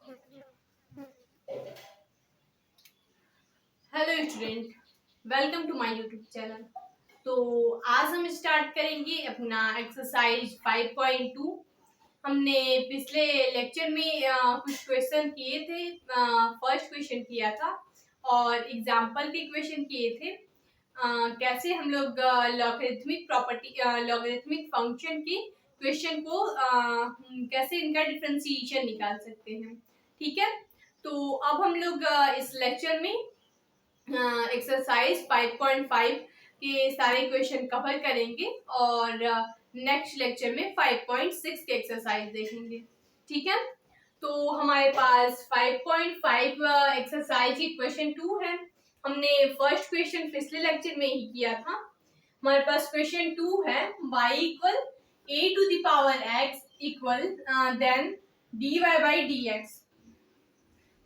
Hello student, welcome to my YouTube channel. तो आज हम स्टार्ट करेंगे अपना एक्सरसाइज 5.2। हमने पिछले लेक्चर में कुछ क्वेश्चन किए थे। फर्स्ट क्वेश्चन किया था और एग्जाम्पल के क्वेश्चन किए थे। कैसे हम लोग लॉगरिथमिक फंक्शन के क्वेश्चन को कैसे इनका डिफरेंशिएशन निकाल सकते हैं। ठीक है, तो अब हम लोग इस लेक्चर में एक्सरसाइज 5.5 के सारे क्वेश्चन कवर करेंगे और नेक्स्ट लेक्चर में 5.6 के एक्सरसाइज देखेंगे। ठीक है, तो हमारे पास 5.5 एक्सरसाइज की क्वेश्चन 2 है। हमने फर्स्ट क्वेश्चन पिछले लेक्चर में ही किया था। हमारे पास क्वेश्चन 2 है y equal a to the power x equal then dy by dx।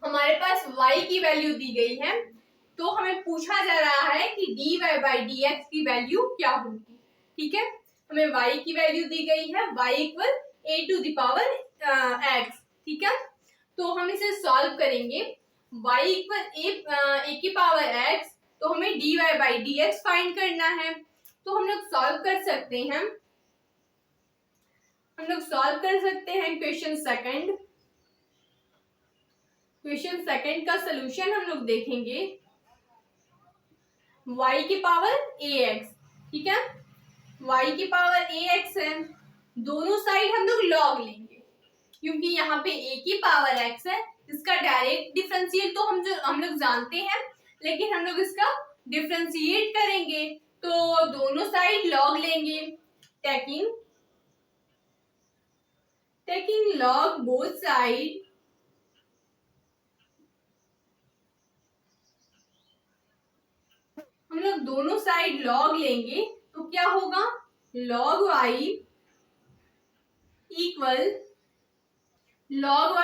हमारे पास y की वैल्यू दी गई है, तो हमें पूछा जा रहा है कि dy बाई dx की वैल्यू क्या होगी। ठीक है, हमें y की वैल्यू दी गई है y equal a to the power x। ठीक है, तो हम इसे सॉल्व करेंगे। y इक्वल a की पावर x, तो हमें dy बाई dx फाइंड करना है। तो हम लोग सॉल्व कर सकते हैं। क्वेश्चन सेकंड का सलूशन हम लोग देखेंगे। y की पावर ax, ठीक है, y की पावर ax है। दोनों साइड हम लोग लॉग लेंगे, क्योंकि यहाँ पे a की पावर x है। इसका डायरेक्ट डिफरेंशियल तो हम लोग जानते हैं, लेकिन हम लोग इसका डिफरेंशिएट करेंगे तो दोनों साइड लॉग लेंगे। टेकिंग लॉग बोथ साइड, हम लोग दोनों साइड लॉग लेंगे तो क्या होगा, log y equal log a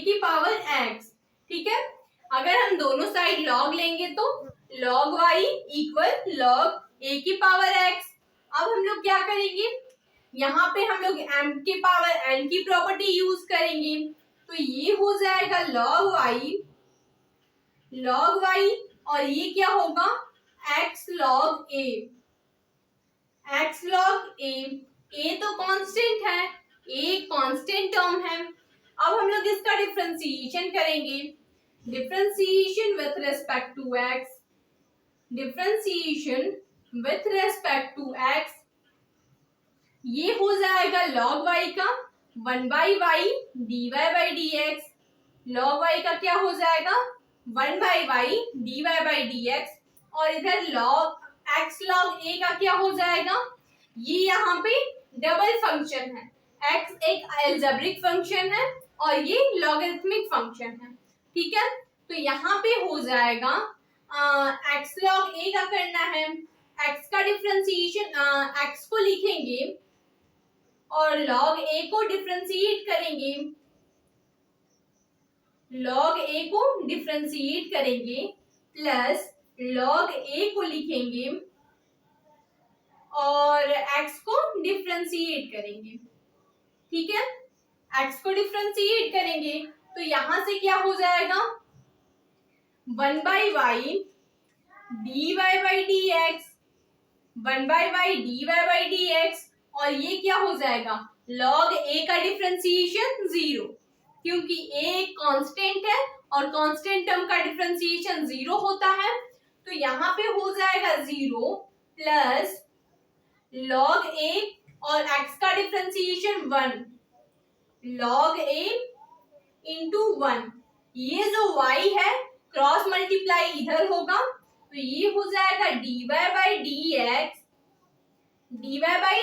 की पावर x। ठीक है, अगर हम दोनों साइड लॉग लेंगे तो log y equal log a की पावर x। अब हम लोग क्या करेंगे, यहाँ पे हम लोग m की पावर n की प्रॉपर्टी यूज करेंगे, तो ये हो जाएगा log y और ये क्या होगा, x log a। a तो कांस्टेंट है, a कांस्टेंट टर्म है। अब हम लोग इसका डिफरेंशिएशन करेंगे। Differentiation with respect to x, ये हो जाएगा log y का 1 by y dy by dx। log y का क्या हो जाएगा, 1 by y dy by dx। और इधर x log a का क्या हो जाएगा, ये यहाँ पे डबल फंक्शन है। x एक अलजेब्रिक फंक्शन है और ये लॉगरिथमिक फंक्शन है। ठीक है, तो यहाँ पे हो जाएगा x log a का करना है। x का डिफरेंशिएशन, x को लिखेंगे और log a को डिफरेंशिएट करेंगे, प्लस log a को लिखेंगे और x को डिफरेंशिएट करेंगे। ठीक है, x को डिफरेंशिएट करेंगे तो यहां से क्या हो जाएगा, 1 by y dy by dx, 1 by y dy by dx। और ये क्या हो जाएगा, log a का डिफरेंशिएशन 0, क्योंकि a एक कांस्टेंट है और कांस्टेंट टर्म का डिफरेंशिएशन 0 होता है। तो यहाँ पे हो जाएगा 0 प्लस log a और x का डिफरेंशिएशन 1, log a इंटू 1। ये जो y है क्रॉस मल्टीप्लाई इधर होगा, तो ये हो जाएगा dy by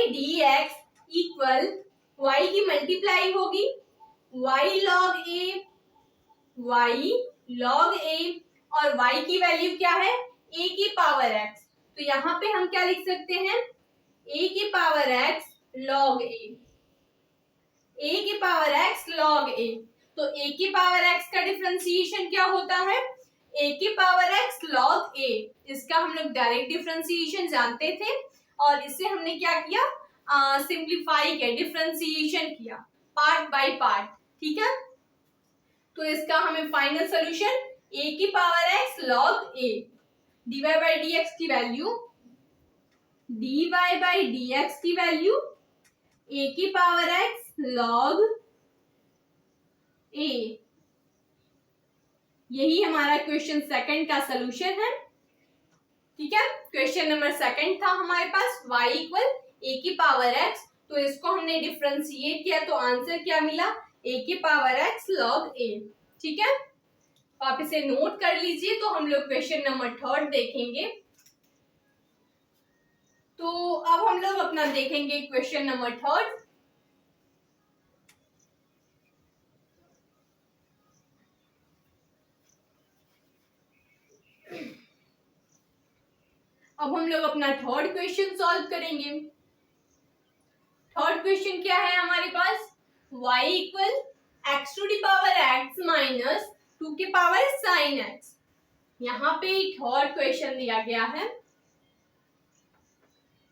dx equal y की मल्टीप्लाई होगी y log a और y की वैल्यू क्या है, a की पावर x। तो यहाँ पे हम क्या लिख सकते हैं, a की पावर x log a। तो a की पावर x का डिफरेंशिएशन क्या होता है, a की पावर x log a। इसका हम लोग डायरेक्ट डिफरेंशिएशन जानते थे और इससे हमने क्या किया, सिंप्लीफाई किया, डिफरेंशिएशन किया पार्ट बाय पार्ट, ठीक है। तो इसका हमें फाइनल सोल्यूशन a की power x log a dy by dx की वैल्यू dy बाई dx की वैल्यू a की पावर x log a, यही हमारा क्वेश्चन सेकंड का सोल्यूशन है, ठीक है। क्वेश्चन नंबर सेकंड था हमारे पास y इक्वल a की पावर x, तो इसको हमने डिफरेंशिएट किया तो आंसर क्या मिला, a की पावर x log a, ठीक है। आप इसे नोट कर लीजिए। तो हम लोग क्वेश्चन नंबर थर्ड देखेंगे। तो अब हम लोग अपना देखेंगे क्वेश्चन नंबर थर्ड। अब हम लोग अपना थर्ड क्वेश्चन सॉल्व करेंगे। थर्ड क्वेश्चन क्या है हमारे पास, y equal X to the power x minus 2 के पावर साइन x। यहाँ पे थर्ड क्वेश्चन दिया गया है।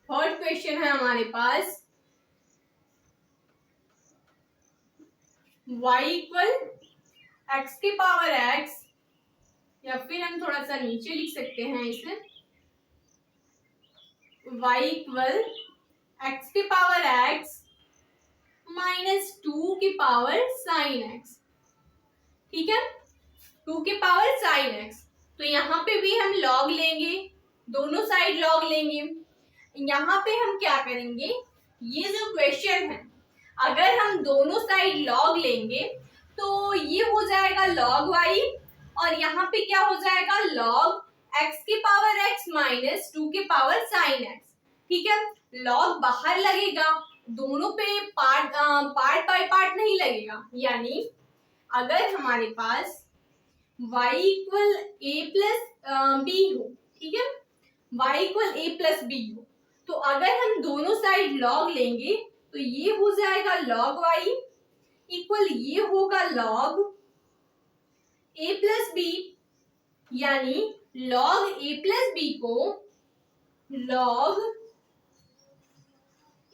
थर्ड क्वेश्चन है हमारे पास y इक्वल एक्स के पावर x, या फिर हम थोड़ा सा नीचे लिख सकते हैं इसे, y इक्वल एक्स के पावर x माइनस 2 की पावर साइन x, ठीक है, 2 के पावर साइन x। तो यहाँ पे भी हम लॉग लेंगे, दोनों साइड लॉग लेंगे। यहाँ पे हम क्या करेंगे, ये जो क्वेश्चन है अगर हम दोनों साइड लॉग लेंगे तो ये हो जाएगा log y, और यहाँ पे क्या हो जाएगा log x की पावर x माइनस 2 के पावर साइन x, ठीक है। log बाहर लगेगा, दोनों पे पार्ट बाय पार्ट नहीं लगेगा। यानी अगर हमारे पास y equal a plus b हो, ठीक है, y equal a plus b हो, तो अगर हम दोनों साइड log लेंगे तो ये हो जाएगा log y इक्वल ये होगा log a प्लस बी, यानी log a प्लस बी को log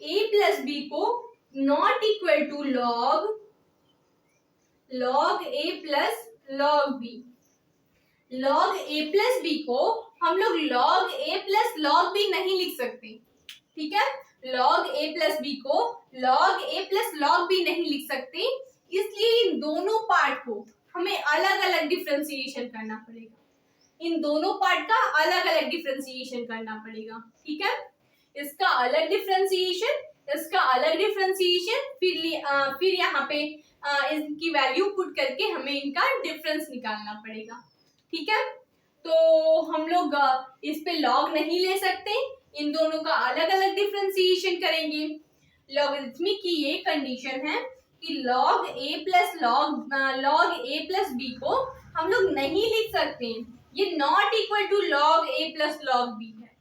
a प्लस बी को not equal to log a plus log b। log a plus b को हम लोग log a plus log b नहीं लिख सकते, ठीक है। log a प्लस बी को log a plus log b नहीं लिख सकते, इसलिए इन दोनों पार्ट को हमें अलग अलग डिफरेंशिएशन करना पड़ेगा। इन दोनों पार्ट का अलग अलग डिफरेंशिएशन करना पड़ेगा, ठीक है। इसका अलग डिफरेंशिएशन, इसका अलग डिफरेंशिएशन, फिर यहाँ पे इनकी वैल्यू पुट करके हमें इनका डिफरेंस निकालना पड़ेगा, ठीक है। तो हम लोग इस पे लॉग नहीं ले सकते, इन दोनों का अलग अलग डिफरेंशिएशन करेंगे। लॉगरिथमिक की ये कंडीशन है कि log a प्लस b को हम लोग नहीं लिख सकते, ये not equal to log a plus log b है,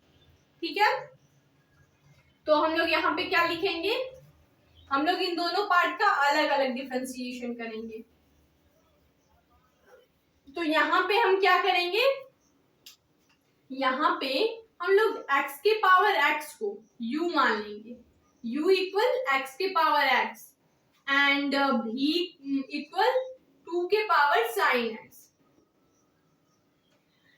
ठीक है। तो हम लोग यहाँ पे क्या लिखेंगे, हम लोग इन दोनों पार्ट का अलग अलग डिफरेंशिएशन करेंगे। तो यहाँ पे हम क्या करेंगे, यहाँ पे हम लोग x के पावर x को u मान लेंगे, u इक्वल x के power x and v equal 2 के power sign x।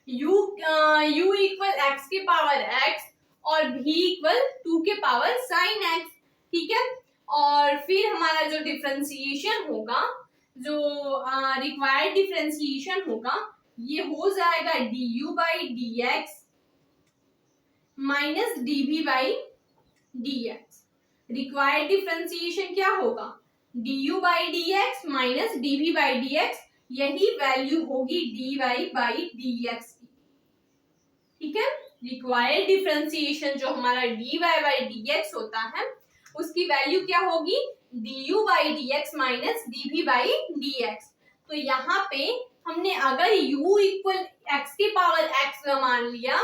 u equal x के पावर x और v इक्वल 2 के पावर साइन x, ठीक है। और फिर हमारा जो डिफरेंशिएशन होगा, जो रिक्वायर्ड डिफरेंशिएशन होगा, ये हो जाएगा du by dx minus dv by dx। Required differentiation क्या होगा, du by dx minus dv by dx, यही वैल्यू होगी dy बाई dx की, ठीक है। रिक्वायर्ड डिफरेंशिएशन जो हमारा dy बाई dx होता है, उसकी वैल्यू क्या होगी, du by dx minus dv by dx। तो यहाँ पे हमने अगर u इक्वल x के पावर x मान लिया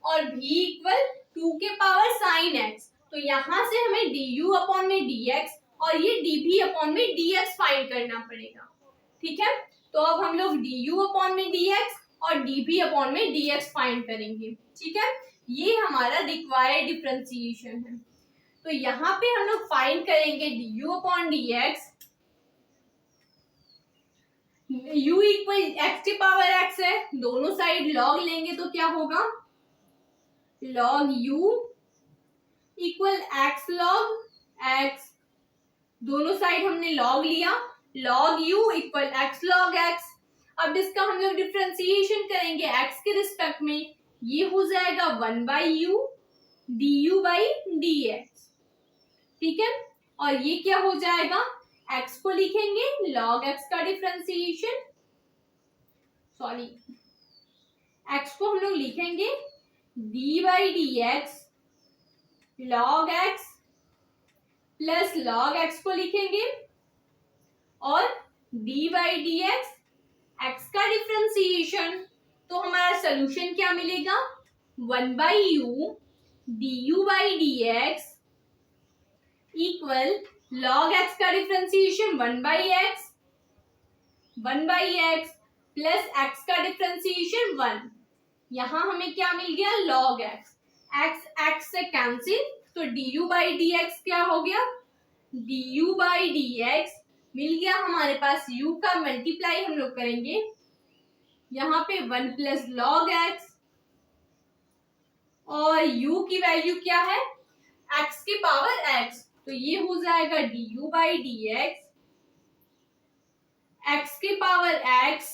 और v इक्वल 2 के पावर साइन x, तो यहाँ से हमें du अपॉन में dx और ये dv अपॉन में dx फाइंड करना पड़ेगा, ठीक है। तो अब हम लोग du अपॉन में dx और dv अपॉन में dx फाइंड करेंगे, ठीक है। ये हमारा रिक्वायर्ड डिफरेंशिएशन है। तो यहाँ पे हम लोग फाइंड करेंगे du upon dx, u equal x की पावर x है, दोनों साइड log लेंगे तो क्या होगा, log u equal x log x, दोनों साइड हमने log लिया, log u equal x log x। अब इसका हम लोग डिफ्रेंसिएशन करेंगे x के रिस्पेक्ट में, ये हो जाएगा 1/u du by dx, ठीक है। और ये क्या हो जाएगा, x को लिखेंगे log x का डिफ्रेंसिएशन, सॉरी x को हम लोग लिखेंगे d by dx log x plus log x को लिखेंगे और d by dx x का डिफ्रेंसिएशन। तो हमारा सोल्यूशन क्या मिलेगा, 1/u du by dx equal log x का डिफ्रेंसिएशन 1/x प्लस x का डिफ्रेंसिएशन 1। यहाँ हमें क्या मिल गया, log x से कैंसिल, तो du by dx क्या हो गया, du by dx मिल गया हमारे पास, u का मल्टीप्लाई हम लोग करेंगे यहाँ पे 1 प्लस log x, और u की वैल्यू क्या है, x की पावर x, तो ये हो जाएगा du by dx x की power x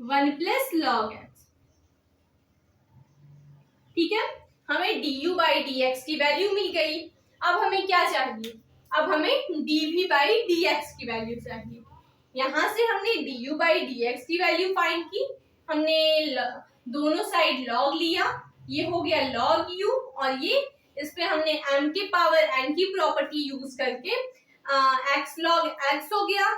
1 plus log x, ठीक है। हमें du by dx की वैल्यू मिल गई। अब हमें क्या चाहिए, अब हमें dv by dx की वैल्यू चाहिए। यहां से हमने du by dx की वैल्यू फाइंड की, हमने दोनों साइड log लिया, ये हो गया log u, और ये इस पे हमने m के पावर n की प्रॉपर्टी यूज करके x log x हो गया।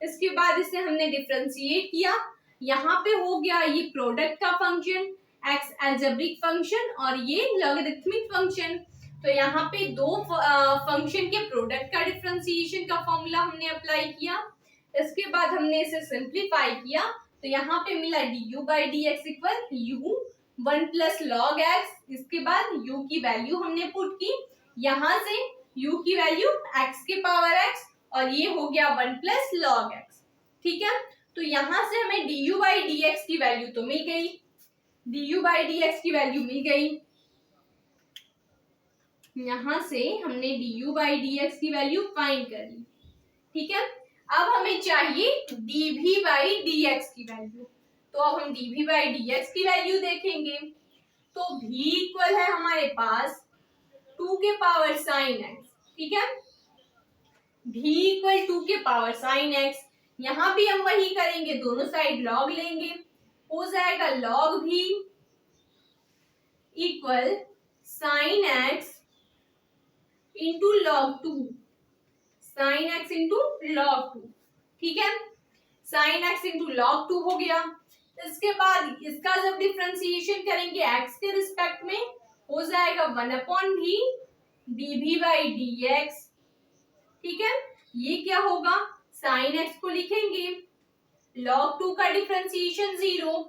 इसके बाद इसे हमने डिफरेंशिएट किया, यहाँ पे हो गया ये प्रोडक्ट का फंक्शन x अलजेब्रिक फंक्शन और ये लॉगरिथमिक फंक्शन। तो यहाँ पे दो फंक्शन के प्रोडक्ट का डिफरेंशिएशन का फॉर्मूला हमने अप्लाई किया। इसके बाद हमने इसे सिंप्लीफाई किया, तो यहाँ पे मिला du by dx equal u 1 plus log x। इसके बाद u की वैल्यू हमने पुट की, यहाँ से u की वैल्यू x के पावर x, और ये हो गया 1 प्लस log x, ठीक है। तो यहाँ से हमें du by dx की वैल्यू तो मिल गई, du by dx की वैल्यू मिल गई, यहाँ से हमने du by dx की वैल्यू फाइंड कर ली, ठीक है। अब हमें चाहिए dv by dx की वैल्यू, तो अब हम dv by dx की वैल्यू देखेंगे। तो v इक्वल है हमारे पास 2 के पावर साइन x, ठीक है। v इक्वल 2 के पावर साइन x, यहाँ भी हम वही करेंगे, दोनों साइड log लेंगे, हो जाएगा log v equal sine x into log 2, sine x into log 2, ठीक है। साइन x इंटू log 2 हो गया। इसके बाद इसका जब डिफरेंशिएशन करेंगे x के रिस्पेक्ट में, हो जाएगा 1/v dv by dx, ठीक है। ये क्या होगा, साइन x को लिखेंगे log 2 का डिफरेंशिएशन 0,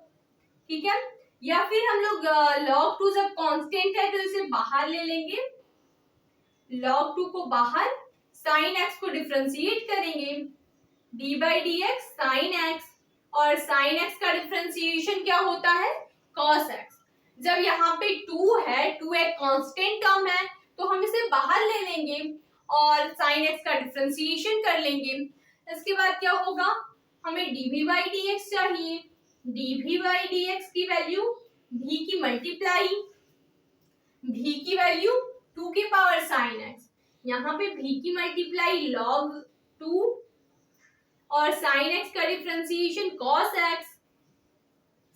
ठीक है। या फिर हम लोग log 2 जब कांस्टेंट है तो इसे बाहर ले लेंगे, log 2 को बाहर, साइन x को डिफरेंशिएट करेंगे d by dx sine x, और साइन x का डिफरेंशिएशन क्या होता है, cos x। जब यहाँ पे 2 है, 2 एक कांस्टेंट टर्म है, तो हम इसे बाहर ले लेंगे और साइन x का डिफरेंशिएशन कर लेंगे। इसके बाद क्या होगा, हमें dv by dx चाहिए, dv by dx की वैल्यू v की मल्टीप्लाई, v की वैल्यू 2 के पावर साइन x, यहाँ पे v की मल्टीप्लाई log 2 और साइन x का differentiation cos x,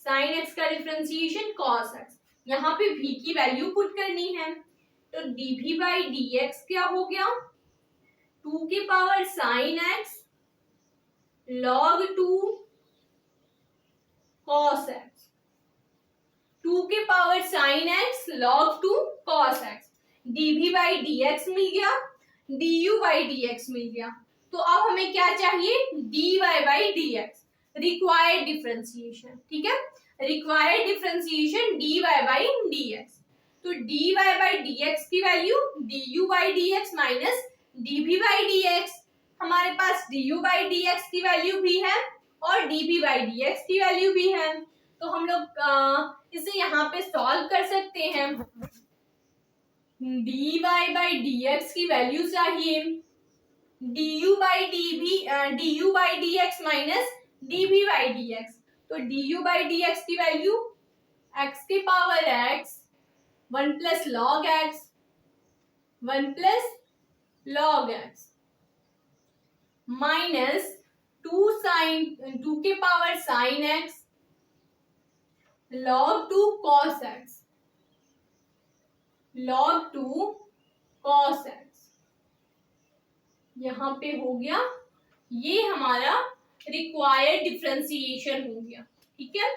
sine x का डिफरेंशिएशन cos x, यहाँ पे v की वैल्यू पुट करनी है। तो dv by dx क्या हो गया, 2 के power sign x log 2 cos x, 2 के power sign x log 2 cos x, dv by dx मिल गया, du by dx मिल गया। तो अब हमें क्या चाहिए, dy by dx, required differentiation, ठीक है। Required differentiation dy by dx, तो dy बाई dx की value du by dx minus dv by dx, हमारे पास du बाई dx की वैल्यू भी है और dv बाई dx की वैल्यू भी है। तो हम लोग इसे यहाँ पे सॉल्व कर सकते हैं। dy बाई dx की वैल्यू चाहिए du by dx minus dv by dx, तो du बाई dx की वैल्यू x के power x 1 plus log x 1 plus log x minus 2 के power sign x log 2 cos x log 2 cos x, यहां पे हो गया, ये हमारा रिक्वायर्ड डिफरेंशिएशन हो गया। ठीक है,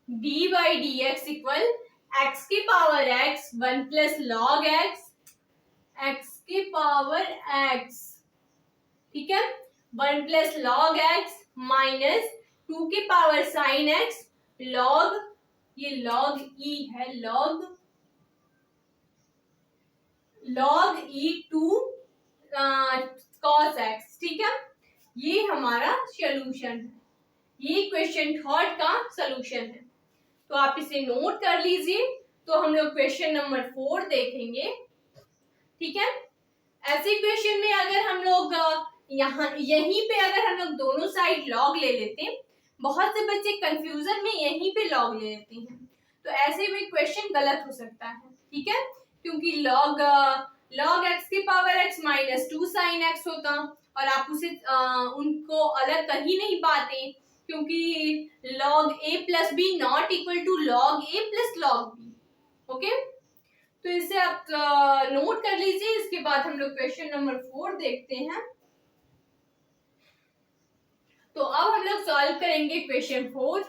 d by d x equal x के power x 1 plus log x के पावर एक्स, ठीक है, 1 प्लस लॉग एक्स माइनस 2 के पावर साइन एक्स लॉग, ये लॉग ई है, log e to cos x. ठीक है, ये हमारा सोल्यूशन है, ये क्वेश्चन थर्ड का सोल्यूशन है। तो आप इसे नोट कर लीजिए। तो हम लोग क्वेश्चन नंबर 4 देखेंगे। ठीक है, ऐसे क्वेश्चन में अगर हम लोग यहीं पे अगर हम लोग दोनों साइड लॉग ले लेते हैं, बहुत से बच्चे कंफ्यूजन में यहीं पे लॉग ले लेते हैं, तो ऐसे में क्वेश्चन गलत हो सकता है। ठीक है, क्योंकि लॉग एक्स की power x minus 2 sine x होता और आप उसे उनको अलग कर ही नहीं पाते, क्योंकि log a plus b not equal to log a plus log b। Okay, तो इसे आप नोट कर लीजिए। इसके बाद हम लोग क्वेश्चन नंबर 4 देखते हैं। तो अब हम लोग सॉल्व करेंगे क्वेश्चन 4।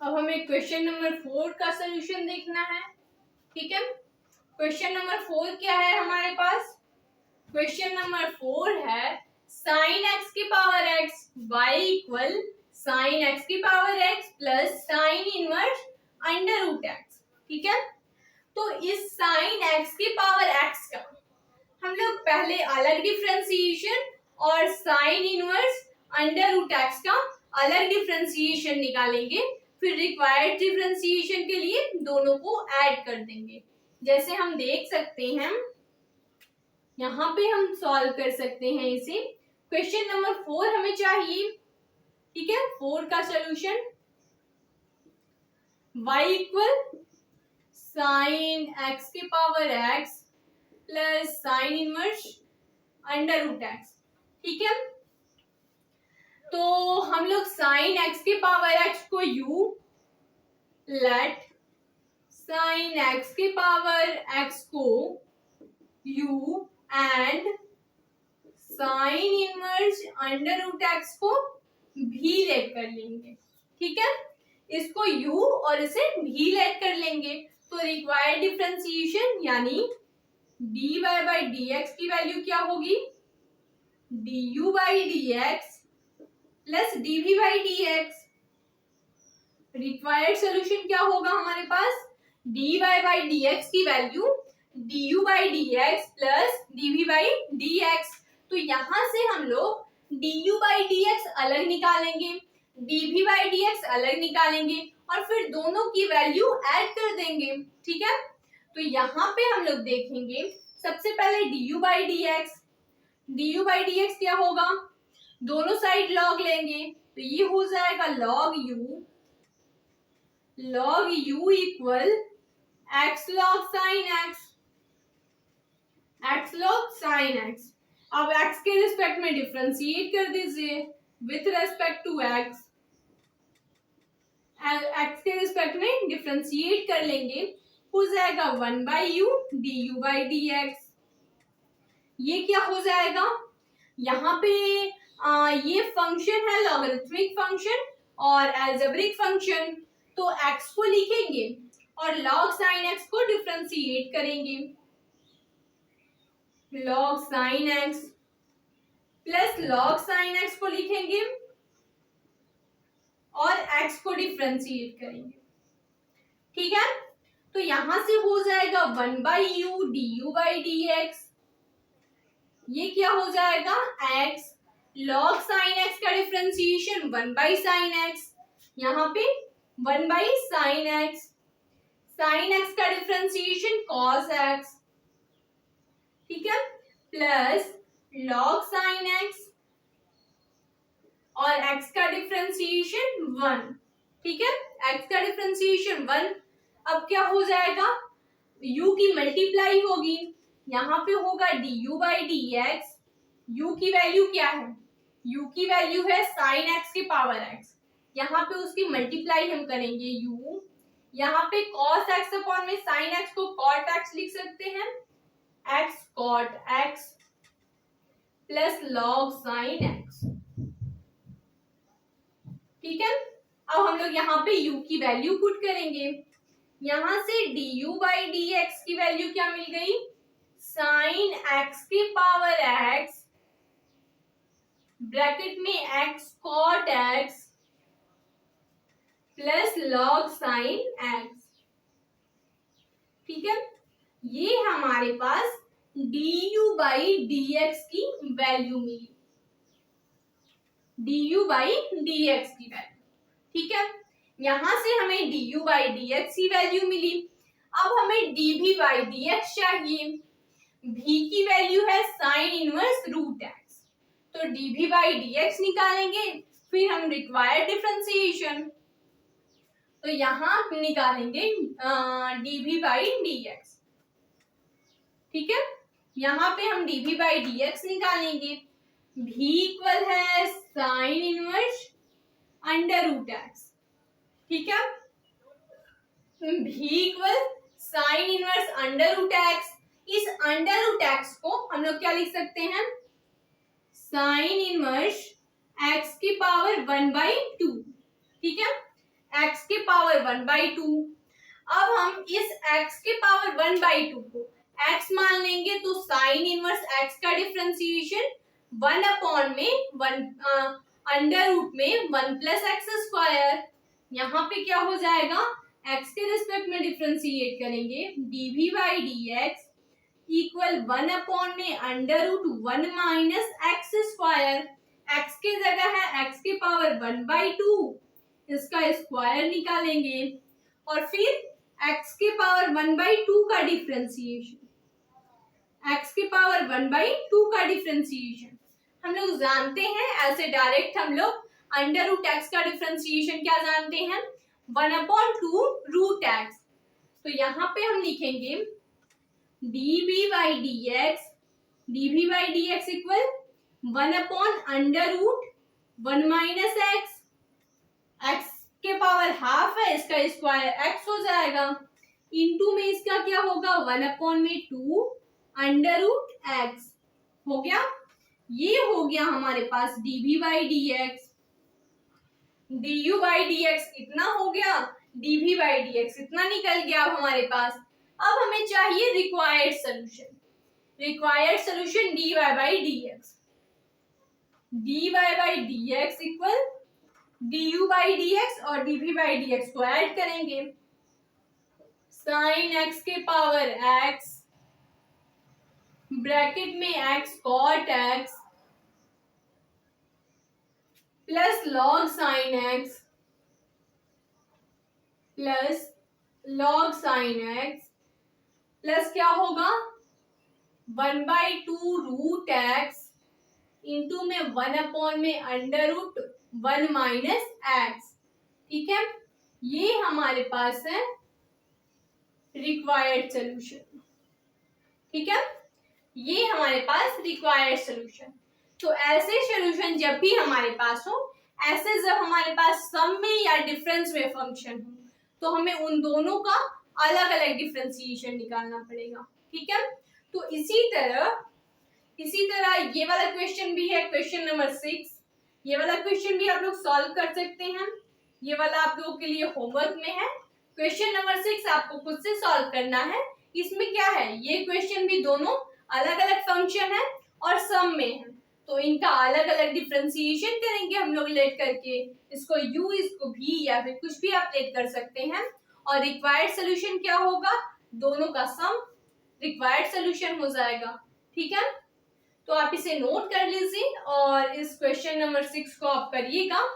अब हमें क्वेश्चन नंबर 4 का सॉल्यूशन देखना है। ठीक है, क्वेश्चन नंबर 4 क्या है हमारे पास? क्वेश्चन नंबर 4 है साइन एक्स की power x y equal sine x की power x plus sine inverse under root x. ठीक है, तो इस साइन एक्स की पावर एक्स का हम लोग पहले अलग डिफरेंशिएशन और sine inverse under root x का अलग डिफरेंशिएशन निकालेंगे, फिर रिक्वायर्ड डिफरेंशिएशन के लिए दोनों को ऐड कर देंगे। जैसे हम देख सकते हैं, यहाँ पे हम सॉल्व कर सकते हैं इसे। क्वेश्चन नंबर 4 हमें चाहिए। ठीक है, 4 का solution y equal sine x के power x plus sine inverse under root x. ठीक है, तो हम लोग साइन एक्स के पावर एक्स को u लेट साइन एक्स के पावर एक्स को u and sine inverse under root x को भी लेट कर लेंगे। ठीक है, इसको u और इसे भी लेट कर लेंगे, तो रिक्वायर्ड डिफरेंशिएशन यानी dy बाई dx की वैल्यू क्या होगी? du by dx plus dv by dx। Required solution क्या होगा हमारे पास? dy बाई dx की value du by dx plus dv by dx। तो यहां से हम लोग du बाई dx अलग निकालेंगे, dv बाई dx अलग निकालेंगे और फिर दोनों की वैल्यू ऐड कर देंगे। ठीक है, तो यहाँ पे हम लोग देखेंगे सबसे पहले du बाई dx क्या होगा? दोनों साइड log लेंगे, तो ये हो जाएगा log u equal x log sin x। अब x के रिस्पेक्ट में डिफरेंशिएट कर दीजिए विथ रेस्पेक्ट टू x के रिस्पेक्ट में डिफरेंशिएट कर लेंगे, हो जाएगा 1 by U D you by d x. ये क्या हो जाएगा? यहाँ पे ये फंक्शन है लॉगरिथमिक फंक्शन और अलजेब्रिक फंक्शन, तो x को लिखेंगे और log sin x को डिफरेंशिएट करेंगे। log sin x plus log sin x को लिखेंगे और x को डिफरेंशिएट करेंगे। ठीक है, तो यहां से हो जाएगा 1/u du बाई dx। ये क्या हो जाएगा x log sin x का डिफरेंशिएशन 1/sin x, यहाँ पे 1/sin x, sin x का डिफरेंशिएशन cos x, ठीक है, प्लस log sin x और x का डिफरेंशिएशन 1, ठीक है, x का डिफरेंशिएशन 1। अब क्या हो जाएगा, u की मल्टीप्लाई होगी, यहाँ पे होगा du बाई dx। u की वैल्यू क्या है, u की वैल्यू है sin x की पावर x, यहाँ पे उसकी मल्टीप्लाई हम करेंगे u, यहाँ पे cos x अपॉन में sin x को cot x लिख सकते हैं, x cot x plus log sin x। ठीक है, अब हम लोग यहाँ पे u की वैल्यू पुट करेंगे, यहां से du बाई dx की वैल्यू क्या मिल गई, sin x की पावर x ब्रैकेट में x cot x plus log sin x। ठीक है, ये हमारे पास du बाई dx की वैल्यू मिली, du बाई dx की वैल्यू। ठीक है, यहां से हमें du बाई dx की वैल्यू मिली। अब हमें dv बाई dx चाहिए, v की वैल्यू है साइन इनवर्स रूट x, तो dv बाई dx निकालेंगे, फिर हम रिक्वायर्ड डिफरेंशिएशन, तो यहां हम निकालेंगे dv बाई dx। ठीक है, यहाँ पे हम dv बाई dx निकालेंगे, v इक्वल है sine inverse under root x. ठीक है, v equal sine inverse under root x, इस अंडर रूट एक्स को हम लोग क्या लिख सकते हैं, साइन इनवर्स एक्स की पावर 1/2। ठीक है, एक्स की पावर 1/2। अब हम इस एक्स के पावर 1/2 को एक्स मान लेंगे, तो साइन इनवर्स एक्स का डिफरेंशिएशन 1 अपॉन में 1 अंडर रूट में 1 प्लस एक्स स्क्वायर। यहाँ पे क्या हो जाएगा, एक्स के रिस्पेक्ट में डिफरेंशिएट करेंगे, dv by dx equal 1 upon में under root 1 minus x square. X की जगह है एक्स की पावर 1/2, इसका स्क्वायर निकालेंगे और फिर एक्स की पावर 1/2 का डिफरेंशिएशन, एक्स की पावर 1/2 का डिफरेंशिएशन हम लोग जानते हैं, ऐसे डायरेक्ट हम लोग अंडर रूट एक्स का डिफरेंशिएशन क्या जानते हैं, 1/2 रूट एक्स। तो यहाँ पे हम लिखेंगे dv by dx, dv by dx equal 1 upon under root 1 minus x, x के पावर हाफ है, इसका स्क्वायर एक्स हो जाएगा, इनटू में इसका क्या होगा 1 अपॉन में 2 अंडर रूट एक्स हो गया। ये हो गया हमारे पास dv by dx, du by dx इतना हो गया, dv बाई dx इतना निकल गया अब हमारे पास। अब हमें चाहिए required solution, required solution dy by dx, dy by dx equal du by dx और dv बाई dx को ऐड करेंगे, साइन x के पावर x ब्रैकेट में x cot x plus log sin x plus log sin x plus क्या होगा 1/2 root x into में 1 upon में under root 1 minus x. ठीक है, ये हमारे पास है रिक्वायर्ड सोल्यूशन। ठीक है, ये हमारे पास रिक्वायर्ड सोल्यूशन। तो ऐसे सोल्यूशन जब भी हमारे पास हो, ऐसे जब हमारे पास सम में या डिफरेंस में फंक्शन हो, तो हमें उन दोनों का अलग अलग डिफरेंशिएशन निकालना पड़ेगा। ठीक है, तो इसी तरह इसी तरह ये वाला क्वेश्चन भी है, क्वेश्चन नंबर 6। ये वाला क्वेश्चन भी आप लोग सॉल्व कर सकते हैं। ये वाला आप लोगों के लिए होमवर्क में है। क्वेश्चन नंबर 6 आपको खुद से सॉल्व करना है। इसमें क्या है, ये क्वेश्चन भी दोनों अलग अलग फंक्शन है और सम में है, तो इनका अलग अलग डिफरेंशिएशन करेंगे हम लोग लेट करके। इसको u, इसको v या फिर कुछ भी आप लेट कर सकते हैं। और रिक्वायर्ड सोल्यूशन क्या होगा, दोनों का सम रिक्वायर्ड सोल्यूशन हो जाएगा। ठीक है, तो आप इसे नोट कर लीजिए और इस क्वेश्चन नंबर 6 को आप करिएगा।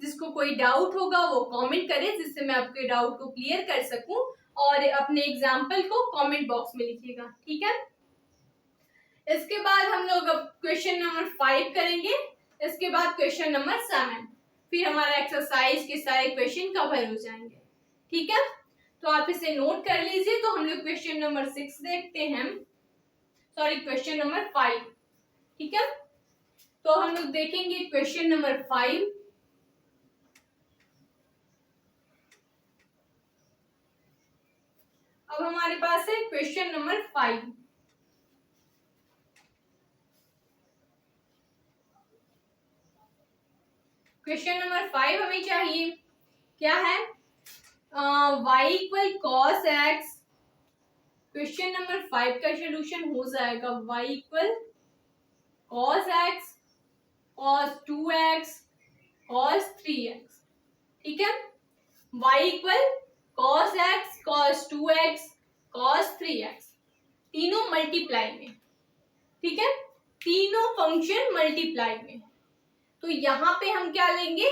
जिसको कोई डाउट होगा वो कमेंट करे, जिससे मैं आपके डाउट को क्लियर कर सकूं, और अपने एग्जाम्पल को कमेंट बॉक्स में लिखिएगा। ठीक है, इसके बाद हम लोग अब क्वेश्चन नंबर 5 करेंगे। इसके बाद क्वेश्चन नंबर 7, फिर हमारा एक्सरसाइज के सारे क्वेश्चन कवर हो जाएंगे। ठीक है, तो आप इसे नोट कर लीजिए। तो हम लोग क्वेश्चन नंबर 6 देखते हैं, सॉरी क्वेश्चन नंबर 5। ठीक है, तो हम लोग देखेंगे क्वेश्चन नंबर 5। अब हमारे पास है क्वेश्चन नंबर 5। क्वेश्चन नंबर 5 हमें चाहिए, क्या है, y equal cos x. Question number 5 का सोल्यूशन हो जाएगा y equal cos x, cos 2x, cos 3x। ठीक है, y equal cos x, cos 2x, cos 3x, तीनों मल्टीप्लाई में। ठीक है, तीनों फंक्शन मल्टीप्लाई में। तो यहाँ पे हम क्या लेंगे,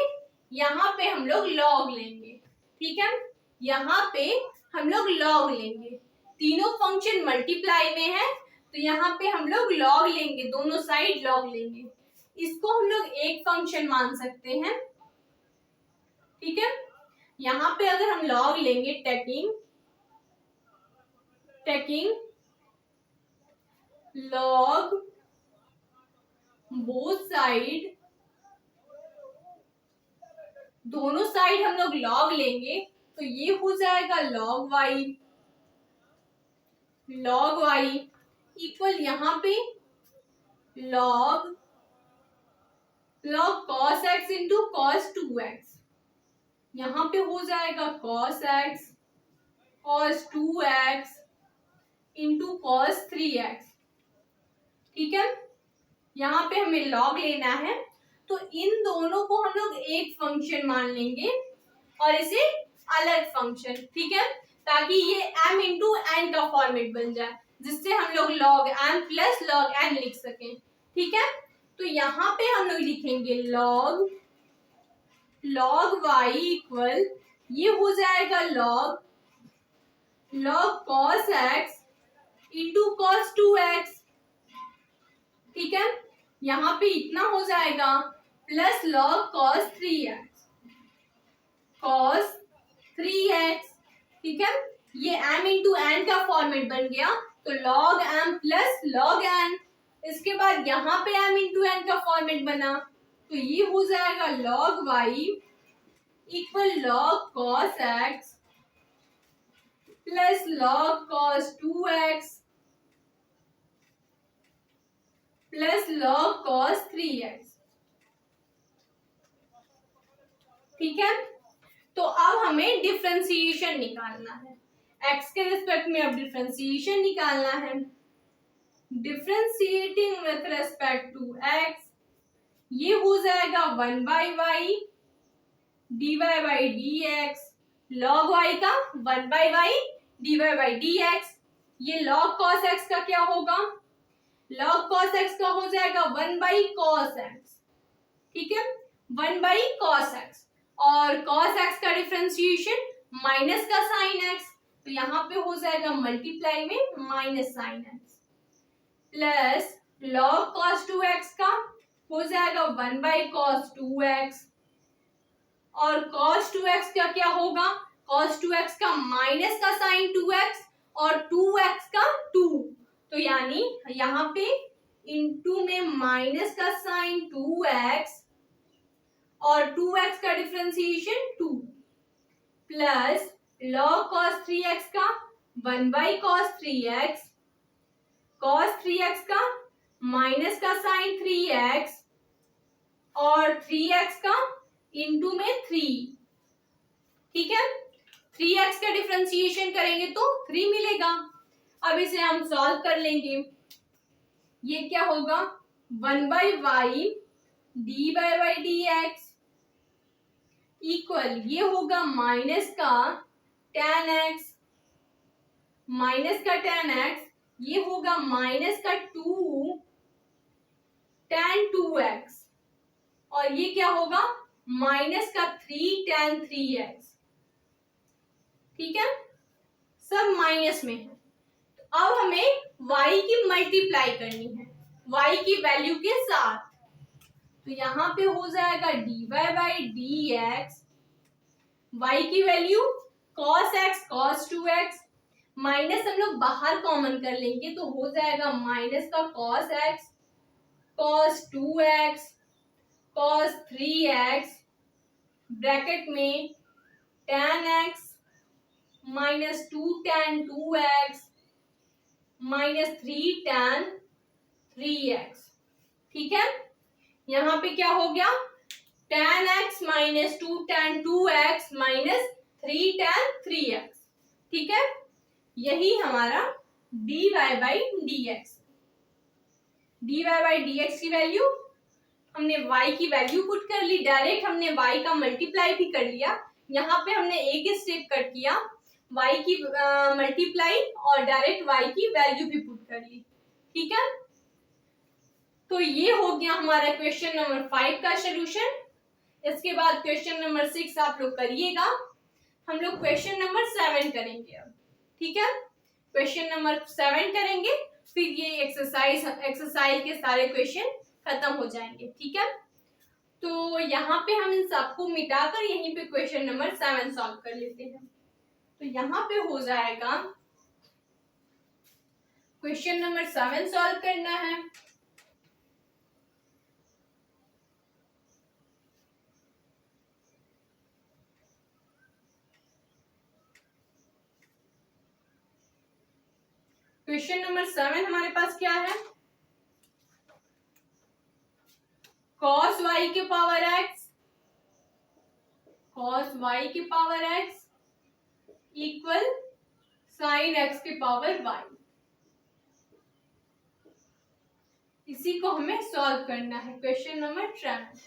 यहाँ पे हम लोग लॉग लेंगे। ठीक है, यहाँ पे हम लोग लॉग लेंगे, तीनों फंक्शन मल्टीप्लाई में है, तो यहाँ पे हम लोग लॉग लेंगे, दोनों साइड लॉग लेंगे। इसको हम लोग एक फंक्शन मान सकते हैं। ठीक है, यहाँ पे अगर हम लॉग लेंगे, टेकिंग लॉग बोथ साइड, दोनों साइड हम लोग लॉग लेंगे, तो ये हो जाएगा लॉग y इक्वल यहाँ पे log cos x into cos 2x। यहाँ पे हो जाएगा cos x cos 2x into cos 3x। ठीक है, यहाँ पे हमें लॉग लेना है, तो इन दोनों को हम लोग एक फंक्शन मान लेंगे और इसे अलग फंक्शन। ठीक है, ताकि ये m इंटू एन का फॉर्मेट बन जाए, जिससे हम लोग log m plus log n लिख सकें। ठीक है, तो यहाँ पे हम लोग लिखेंगे log y इक्वल, ये हो जाएगा log cos x into cos 2x। ठीक है, यहाँ पे इतना हो जाएगा प्लस log cos 3x। ठीक है, ये m इंटू एन का फॉर्मेट बन गया, तो log m plus log n। इसके बाद यहाँ पे m इंटू एन का फॉर्मेट बना, तो ये हो जाएगा log y equal log cos x plus log cos 2x plus log cos 3x। ठीक है, तो अब हमें डिफरेंशिएशन निकालना है, x के रिस्पेक्ट में अब डिफरेंशिएशन निकालना है। Differentiating with respect to x, ये हो जाएगा 1 by y dy by dx, log y का 1 by y dy by dx। ये log cos x का क्या होगा, log cos x का हो जाएगा 1 बाई cos x। ठीक है, 1 बाई cos x, और cos x का डिफरेंशिएशन माइनस का साइन x, तो यहाँ पे हो जाएगा मल्टीप्लाई में minus sine x, plus log cos 2x का हो जाएगा 1 बाई cos 2x, और cos 2x का क्या होगा, cos 2x का माइनस का साइन 2x और 2x का 2, तो यानी यहाँ पे इनटू में माइनस का साइन 2x और 2x का differentiation 2, plus log cos 3x का 1 by cos 3x, cos 3x का माइनस का साइन 3x और 3x का इंटू में 3, ठीक है। 3x का डिफरेंशिएशन करेंगे तो 3 मिलेगा। अब इसे हम सॉल्व कर लेंगे। ये क्या होगा, 1/y dy/dx इक्वल ये होगा माइनस का tan x, माइनस का tan x ये होगा माइनस का 2 tan 2x और ये क्या होगा माइनस का 3 tan 3x, ठीक है, सब माइनस में है। तो अब हमें y की मल्टीप्लाई करनी है y की वैल्यू के साथ। तो यहाँ पे हो जाएगा dy/dx, y की value cos x cos 2x, minus हम लोग बाहर कॉमन कर लेंगे तो हो जाएगा माइनस का cos x cos 2x cos 3x bracket में tan x minus 2 tan 2x minus 3 tan 3x, ठीक है। यहाँ पे क्या हो गया tan x minus 2 tan 2x minus 3 tan 3x, ठीक है। यही हमारा dy/dx। dy/dx की वैल्यू हमने y की वैल्यू पुट कर ली, डायरेक्ट हमने y का मल्टीप्लाई भी कर लिया। यहाँ पे हमने एक स्टेप कट किया, y की मल्टीप्लाई और डायरेक्ट y की वैल्यू भी पुट कर ली, ठीक है। तो ये हो गया हमारा क्वेश्चन नंबर 5 का सोल्यूशन। इसके बाद क्वेश्चन नंबर 6 आप लोग करिएगा। हम लोग क्वेश्चन नंबर 7 करेंगे अब, ठीक है। क्वेश्चन नंबर 7 करेंगे, फिर ये एक्सरसाइज के सारे क्वेश्चन खत्म हो जाएंगे, ठीक है। तो यहाँ पे हम इन सबको मिटाकर यहीं पे क्वेश्चन नंबर 7 सॉल्व कर लेते हैं। तो यहाँ पे हो जाएगा क्वेश्चन नंबर 7 सॉल्व करना है। क्वेश्चन नंबर 7 हमारे पास क्या है, cos y के पावर x cos y के power x equal sin x के पावर y। इसी को हमें सॉल्व करना है क्वेश्चन नंबर 7,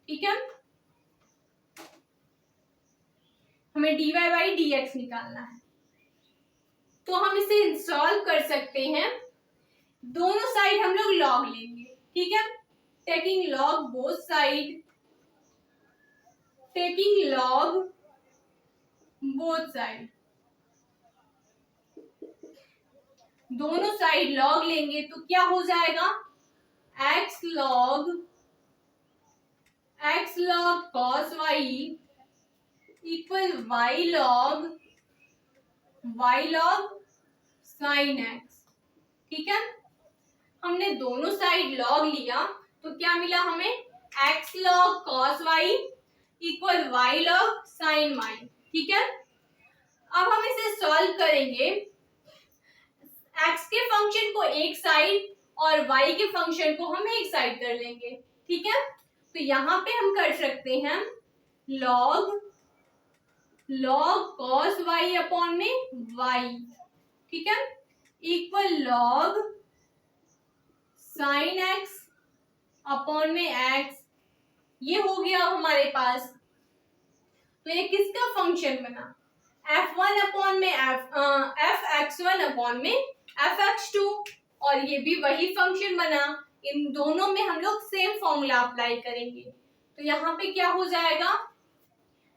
ठीक है। हमें dy/dx निकालना है, तो हम इसे सॉल्व कर सकते हैं। दोनों साइड हम लोग लॉग लेंगे, ठीक है। Taking log both side, taking log both side, दोनों साइड लॉग लेंगे तो क्या हो जाएगा x log cos y equal y log sin x, ठीक है। हमने दोनों साइड लॉग लिया तो क्या मिला हमें x log cos y equal y log sin y, ठीक है। अब हम इसे सॉल्व करेंगे, x के फंक्शन को एक साइड और y के फंक्शन को हम एक साइड कर लेंगे, ठीक है। तो यहाँ पे हम कर सकते हैं log cos y अपॉन में y, ठीक है, equal log sin x upon में x। ये हो गया हमारे पास। तो ये किसका फंक्शन बना, f1 अपॉन में fx1 अपॉन में fx2, और ये भी वही फंक्शन बना। इन दोनों में हम लोग सेम फॉर्मूला अप्लाई करेंगे। तो यहाँ पे क्या हो जाएगा,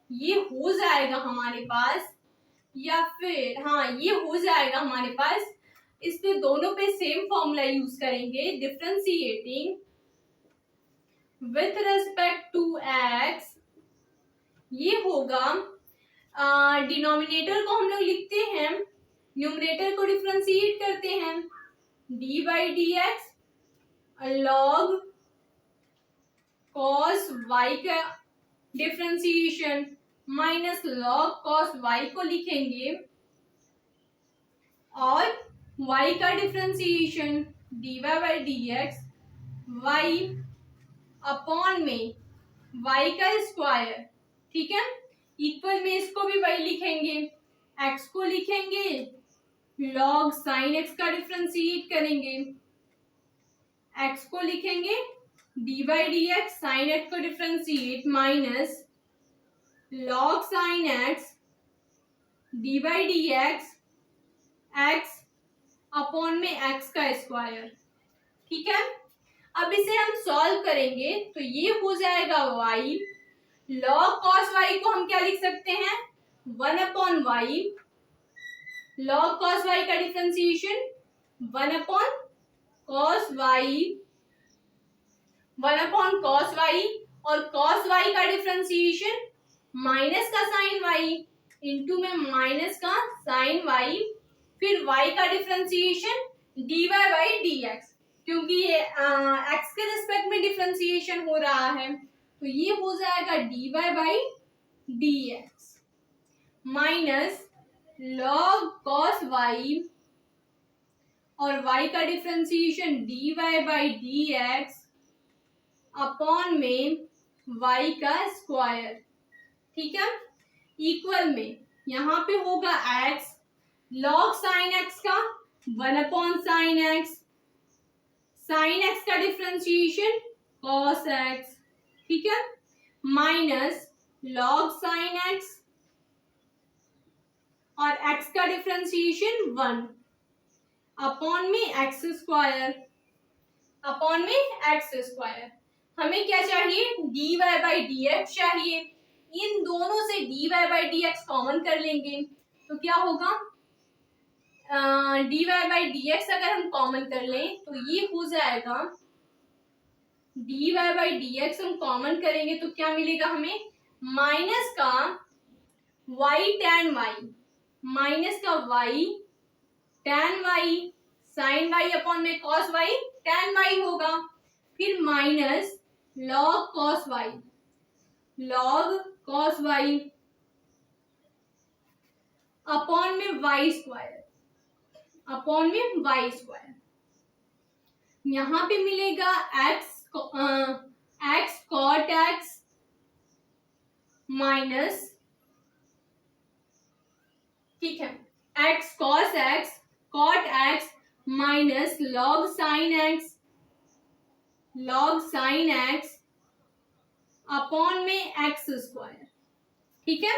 ये हो जाएगा हमारे पास, या फिर हाँ ये हो जाएगा हमारे पास। इस पे दोनों पे सेम फॉर्मूला यूज करेंगे, differentiating with respect to x। ये होगा डिनोमिनेटर को हम लोग लिखते हैं, न्यूमरेटर को डिफरेंशिएट करते हैं, d/dx log cos y का differentiation minus log cos y को लिखेंगे और y का differentiation dy by d x y upon में y का स्क्वायर, ठीक है। इक्वल में इसको भी वही लिखेंगे, x को लिखेंगे log साइन x का डिफ्रेंशिएट करेंगे, x को लिखेंगे d by d x sine x को differentiate minus log sine x d by d x x upon में x का स्क्वायर, ठीक है। अब इसे हम सॉल्व करेंगे तो ये हो जाएगा y log cos y को हम क्या लिख सकते हैं 1 upon y, log cos y का डिफरेंशिएशन 1 अपॉन cos y और cos y का डिफरेंशिएशन माइनस का साइन y इंटू में माइनस का साइन y, फिर y का differentiation dy by d x, क्योंकि ये x के रिस्पेक्ट में डिफरेंशिएशन हो रहा है तो ये हो जाएगा dy by d x minus log cos y और y का differentiation dy by d x upon में y का स्क्वायर, ठीक है। इक्वल में यहाँ पे होगा x log साइन x का 1 अपॉन साइन x का डिफरेंशिएशन cos x, ठीक है, माइनस log साइन x और x का डिफरेंशिएशन 1 अपॉन में x स्क्वायर हमें क्या चाहिए dy बाई डी एक्स चाहिए। इन दोनों से dy by d x common कर लेंगे तो क्या होगा dy बाई डी एक्स अगर हम कॉमन कर लें तो ये हो जाएगा dy बाई डी एक्स हम कॉमन करेंगे तो क्या मिलेगा हमें माइनस का y tan y tan y sine y upon में cos y tan y होगा, फिर minus log cos y upon में y स्क्वायर यहाँ पे मिलेगा x cot x माइनस, ठीक है, x cos x cot x minus log sine x upon में x स्क्वायर, ठीक है,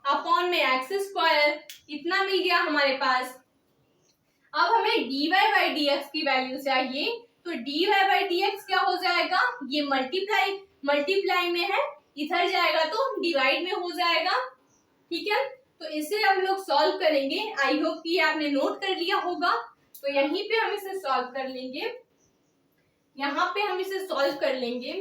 अपॉन में x स्क्वायर इतना मिल गया हमारे पास। अब हमें dy बाई डी एक्स की वैल्यू चाहिए तो dy बाई डी एक्स क्या हो जाएगा, ये मल्टीप्लाई में है, इधर जाएगा तो डिवाइड में हो जाएगा, ठीक है। तो इसे हम लोग सॉल्व करेंगे, आई होप कि आपने नोट कर लिया होगा। तो यहीं पे हम इसे सॉल्व कर लेंगे, यहाँ पे हम इसे सॉल्व कर लेंगे।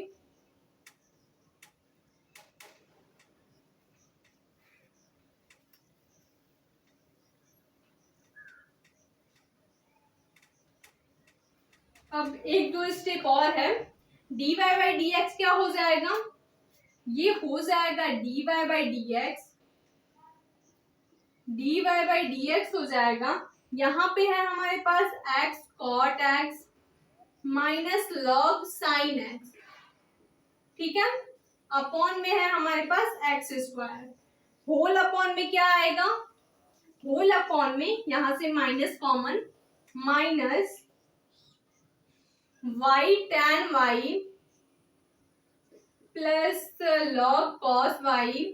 अब एक दो स्टेप और है, dy बाई डी एक्स क्या हो जाएगा, ये हो जाएगा dy बाई डी एक्स हो जाएगा। यहाँ पे है हमारे पास x cot x minus log sine x, ठीक है, अपॉन में है हमारे पास x स्क्वायर, होल अपॉन में क्या आएगा, होल अपॉन में यहाँ से minus common, minus y tan y plus log cos y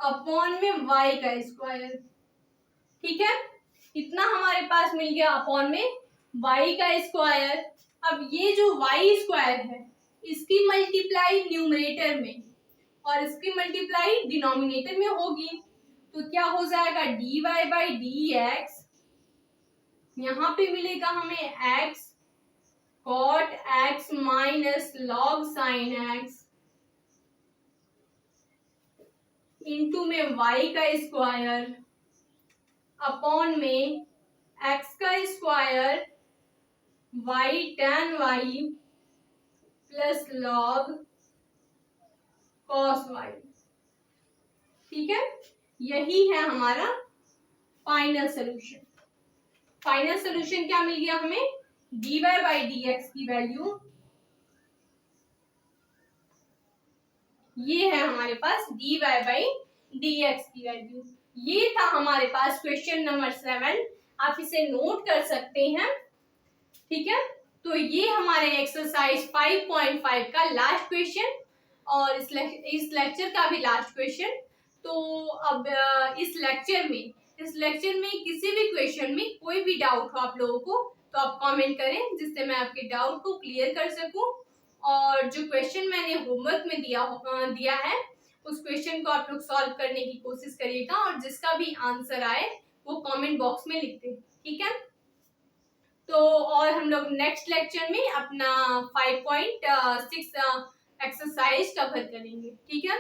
upon में y का स्क्वायर, ठीक है, इतना हमारे पास मिल गया अपॉन में y का स्क्वायर। अब ये जो y स्क्वायर है इसकी मल्टीप्लाई न्यूमरेटर में और इसकी मल्टीप्लाई डिनोमिनेटर में होगी तो क्या हो जाएगा dy बाई डी एक्स, यहाँ पे मिलेगा हमें x cot x minus log sine x into में y का स्क्वायर अपॉन में x का square y tan y plus log cos y, ठीक है, यही है हमारा फाइनल सोल्यूशन। फाइनल सोल्यूशन क्या मिल गया हमें, dy बाई dx की वैल्यू ये है हमारे पास dy बाई dx की वैल्यू। ये था हमारे पास क्वेश्चन नंबर 7, आप इसे नोट कर सकते हैं। ठीक है, तो ये हमारे एक्सरसाइज 5.5 का लास्ट क्वेश्चन और इस लेक्चर का भी लास्ट क्वेश्चन। तो अब इस लेक्चर में किसी भी क्वेश्चन में कोई भी डाउट हो आप लोगों को तो आप कमेंट करें, जिससे मैं आपके डाउट को क्लियर कर सकूं। और जो क्वेश्चन मैंने होमवर्क में दिया है उस क्वेश्चन को आप लोग सॉल्व करने की कोशिश करिएगा और जिसका भी आंसर आए वो कमेंट बॉक्स में लिख दें। ठीक है, तो और हम लोग नेक्स्ट लेक्चर में अपना 5.6 एक्सरसाइज कवर करेंगे। ठीक है।